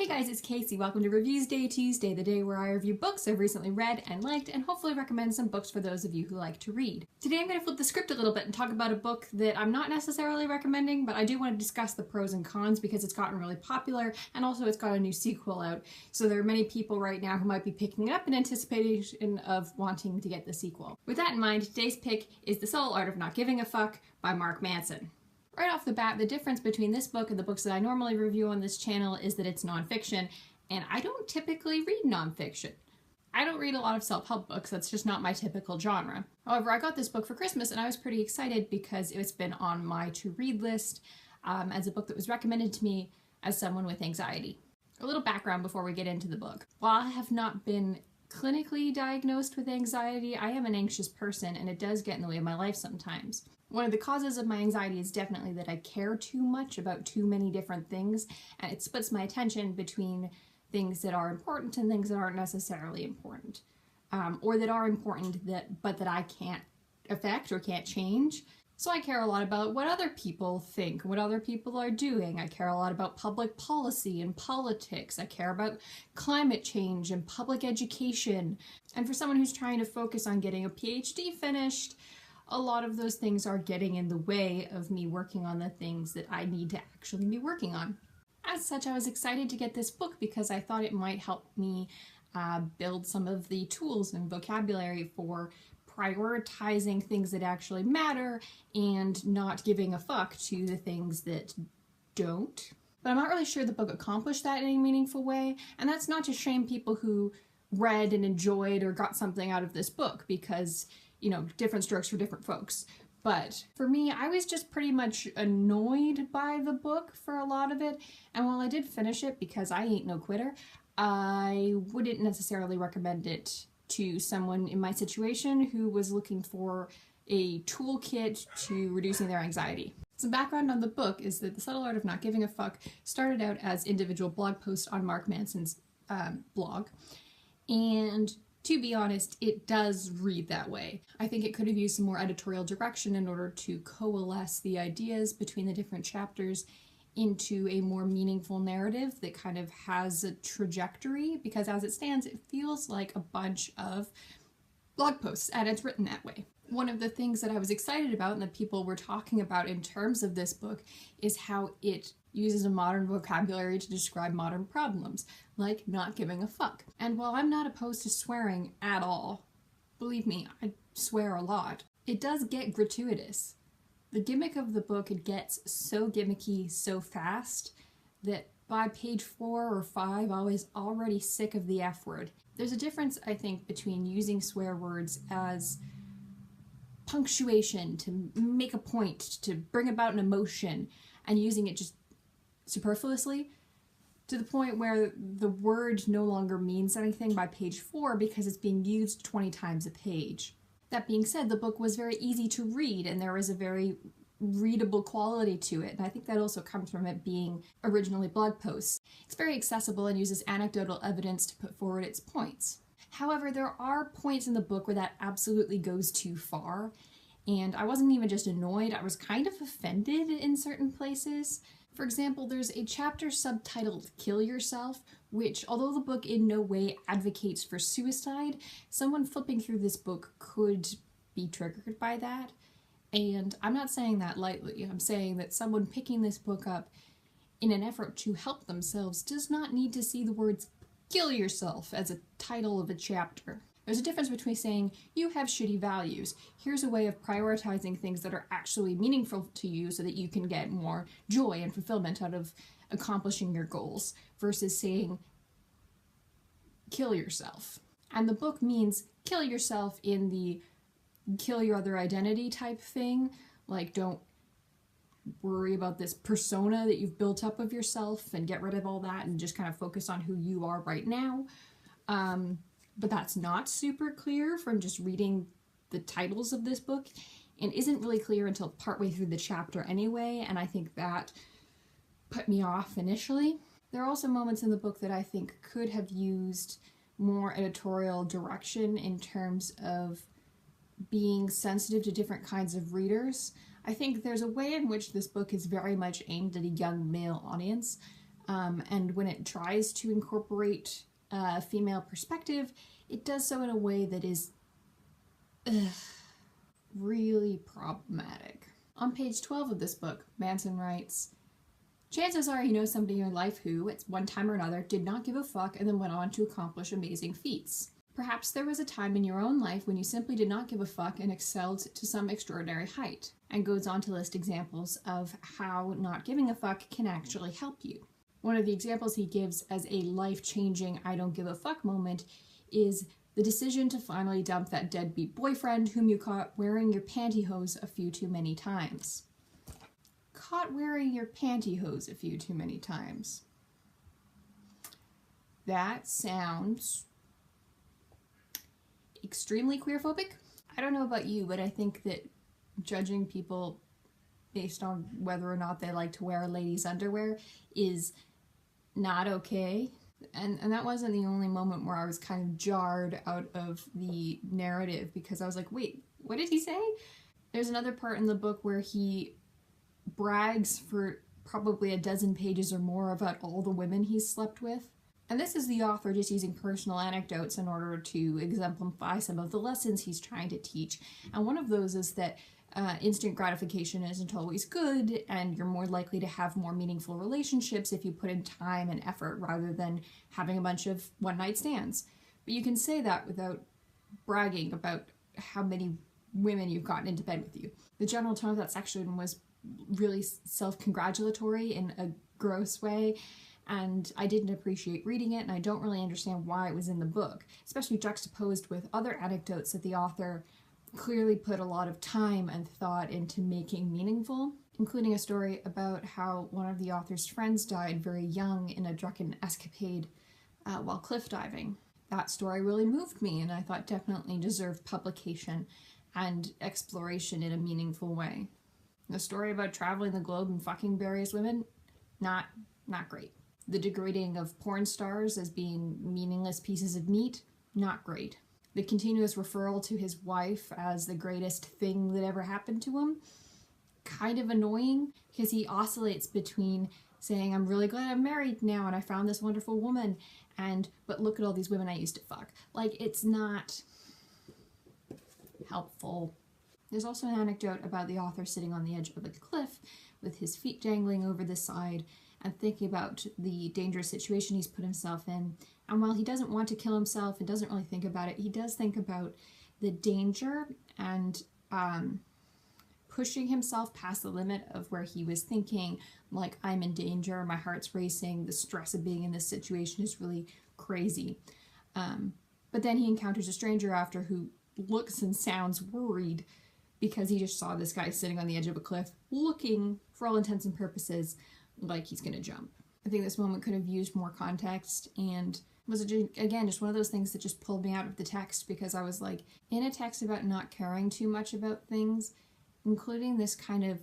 Hey guys, it's Casey. Welcome to Reviewsday Tuesday, the day where I review books I've recently read and liked, and hopefully recommend some books for those of you who like to read. Today I'm going to flip the script a little bit and talk about a book that I'm not necessarily recommending, but I do want to discuss the pros and cons because it's gotten really popular, and also it's got a new sequel out. So there are many people right now who might be picking it up in anticipation of wanting to get the sequel. With that in mind, today's pick is The Subtle Art of Not Giving a Fuck by Mark Manson. Right off the bat, the difference between this book and the books that I normally review on this channel is that it's nonfiction, and I don't typically read nonfiction. I don't read a lot of self-help books, that's just not my typical genre. However, I got this book for Christmas and I was pretty excited because it's been on my to-read list as a book that was recommended to me as someone with anxiety. A little background before we get into the book. While I have not been clinically diagnosed with anxiety, I am an anxious person and it does get in the way of my life sometimes. One of the causes of my anxiety is definitely that I care too much about too many different things, and it splits my attention between things that are important and things that aren't necessarily important, or that are important but that I can't affect or can't change. So I care a lot about what other people think, what other people are doing. I care a lot about public policy and politics. I care about climate change and public education. And for someone who's trying to focus on getting a PhD finished, a lot of those things are getting in the way of me working on the things that I need to actually be working on. As such, I was excited to get this book because I thought it might help me build some of the tools and vocabulary for prioritizing things that actually matter and not giving a fuck to the things that don't. But I'm not really sure the book accomplished that in any meaningful way, and that's not to shame people who read and enjoyed or got something out of this book because, you know, different strokes for different folks. But for me, I was just pretty much annoyed by the book for a lot of it, and while I did finish it because I ain't no quitter, I wouldn't necessarily recommend it to someone in my situation who was looking for a toolkit to reducing their anxiety. Some background on the book is that The Subtle Art of Not Giving a Fuck started out as individual blog posts on Mark Manson's blog, and to be honest, it does read that way. I think it could have used some more editorial direction in order to coalesce the ideas between the different chapters into a more meaningful narrative that kind of has a trajectory, because as it stands, it feels like a bunch of blog posts, and it's written that way. One of the things that I was excited about and that people were talking about in terms of this book is how it uses a modern vocabulary to describe modern problems, like not giving a fuck. And while I'm not opposed to swearing at all, believe me, I swear a lot, it does get gratuitous. The gimmick of the book, it gets so gimmicky so fast that by page 4 or 5 I was already sick of the F word. There's a difference, I think, between using swear words as punctuation, to make a point, to bring about an emotion, and using it just superfluously, to the point where the word no longer means anything by page 4 because it's being used 20 times a page. That being said, the book was very easy to read and there was a very readable quality to it, and I think that also comes from it being originally blog posts. It's very accessible and uses anecdotal evidence to put forward its points. However, there are points in the book where that absolutely goes too far, and I wasn't even just annoyed, I was kind of offended in certain places. For example, there's a chapter subtitled Kill Yourself, which, although the book in no way advocates for suicide, someone flipping through this book could be triggered by that. And I'm not saying that lightly. I'm saying that someone picking this book up in an effort to help themselves does not need to see the words kill yourself as a title of a chapter. There's a difference between saying, you have shitty values, here's a way of prioritizing things that are actually meaningful to you so that you can get more joy and fulfillment out of accomplishing your goals, versus saying, kill yourself. And the book means kill yourself in the kill your other identity type thing, like don't worry about this persona that you've built up of yourself and get rid of all that and just kind of focus on who you are right now. But that's not super clear from just reading the titles of this book, and isn't really clear until partway through the chapter anyway, and I think that put me off initially. There are also moments in the book that I think could have used more editorial direction in terms of being sensitive to different kinds of readers. I think there's a way in which this book is very much aimed at a young male audience, And when it tries to incorporate a female perspective, it does so in a way that is really problematic. On page 12 of this book, Manson writes, "Chances are you know somebody in your life who, at one time or another, did not give a fuck and then went on to accomplish amazing feats. Perhaps there was a time in your own life when you simply did not give a fuck and excelled to some extraordinary height," and goes on to list examples of how not giving a fuck can actually help you. One of the examples he gives as a life-changing I don't give a fuck moment is the decision to finally dump that deadbeat boyfriend whom you caught wearing your pantyhose a few too many times. Caught wearing your pantyhose a few too many times. That sounds extremely queerphobic. I don't know about you, but I think that judging people based on whether or not they like to wear ladies' underwear is not okay. And that wasn't the only moment where I was kind of jarred out of the narrative, because I was like, wait, what did he say? There's another part in the book where he brags for probably a dozen pages or more about all the women he's slept with. And this is the author just using personal anecdotes in order to exemplify some of the lessons he's trying to teach. And one of those is that instant gratification isn't always good, and you're more likely to have more meaningful relationships if you put in time and effort rather than having a bunch of one-night stands. But you can say that without bragging about how many women you've gotten into bed with you. The general tone of that section was really self-congratulatory in a gross way, and I didn't appreciate reading it, and I don't really understand why it was in the book, especially juxtaposed with other anecdotes that the author clearly put a lot of time and thought into making meaningful, including a story about how one of the author's friends died very young in a drunken escapade while cliff diving. That story really moved me, and I thought definitely deserved publication and exploration in a meaningful way. The story about traveling the globe and fucking various women, not great. The degrading of porn stars as being meaningless pieces of meat, not great. The continuous referral to his wife as the greatest thing that ever happened to him, kind of annoying, because he oscillates between saying, I'm really glad I'm married now and I found this wonderful woman, and, but look at all these women I used to fuck. Like, it's not helpful. There's also an anecdote about the author sitting on the edge of a cliff with his feet dangling over the side and thinking about the dangerous situation he's put himself in. And while he doesn't want to kill himself and doesn't really think about it, he does think about the danger and pushing himself past the limit of where he was thinking, like, I'm in danger, my heart's racing, the stress of being in this situation is really crazy. But then he encounters a stranger after who looks and sounds worried because he just saw this guy sitting on the edge of a cliff looking, for all intents and purposes, like he's gonna jump. I think this moment could have used more context, and was, again, just one of those things that just pulled me out of the text, because I was like, in a text about not caring too much about things, including this kind of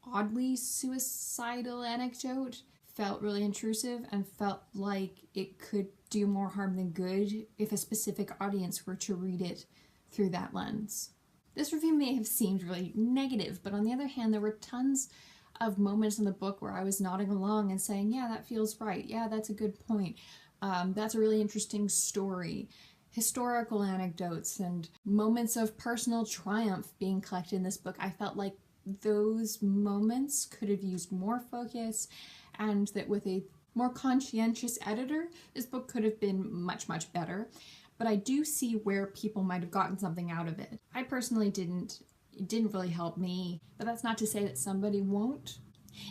oddly suicidal anecdote felt really intrusive and felt like it could do more harm than good if a specific audience were to read it through that lens. This review may have seemed really negative, but on the other hand, there were tons of moments in the book where I was nodding along and saying, yeah, that feels right. Yeah, that's a good point. That's a really interesting story. Historical anecdotes and moments of personal triumph being collected in this book. I felt like those moments could have used more focus, and that with a more conscientious editor, this book could have been much, much better. But I do see where people might have gotten something out of it. I personally didn't. It didn't really help me, but that's not to say that somebody won't.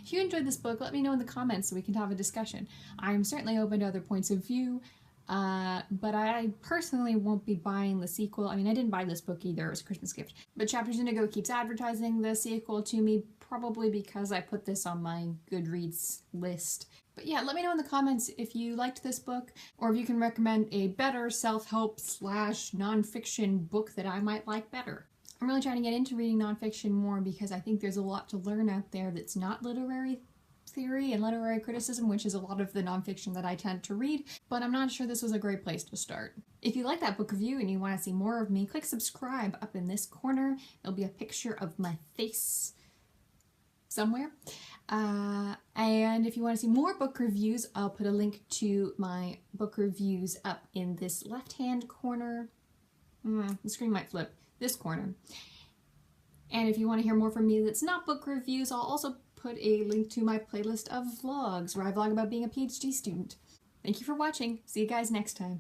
If you enjoyed this book, let me know in the comments so we can have a discussion. I'm certainly open to other points of view, but I personally won't be buying the sequel. I mean, I didn't buy this book either, it was a Christmas gift. But Chapters Indigo keeps advertising the sequel to me, probably because I put this on my Goodreads list. But yeah, let me know in the comments if you liked this book, or if you can recommend a better self-help / nonfiction book that I might like better. I'm really trying to get into reading nonfiction more because I think there's a lot to learn out there that's not literary theory and literary criticism, which is a lot of the nonfiction that I tend to read, but I'm not sure this was a great place to start. If you like that book review and you want to see more of me, click subscribe up in this corner. There'll be a picture of my face. somewhere. And if you want to see more book reviews, I'll put a link to my book reviews up in this left-hand corner. The screen might flip. This corner. And if you want to hear more from me that's not book reviews, I'll also put a link to my playlist of vlogs where I vlog about being a PhD student. Thank you for watching. See you guys next time.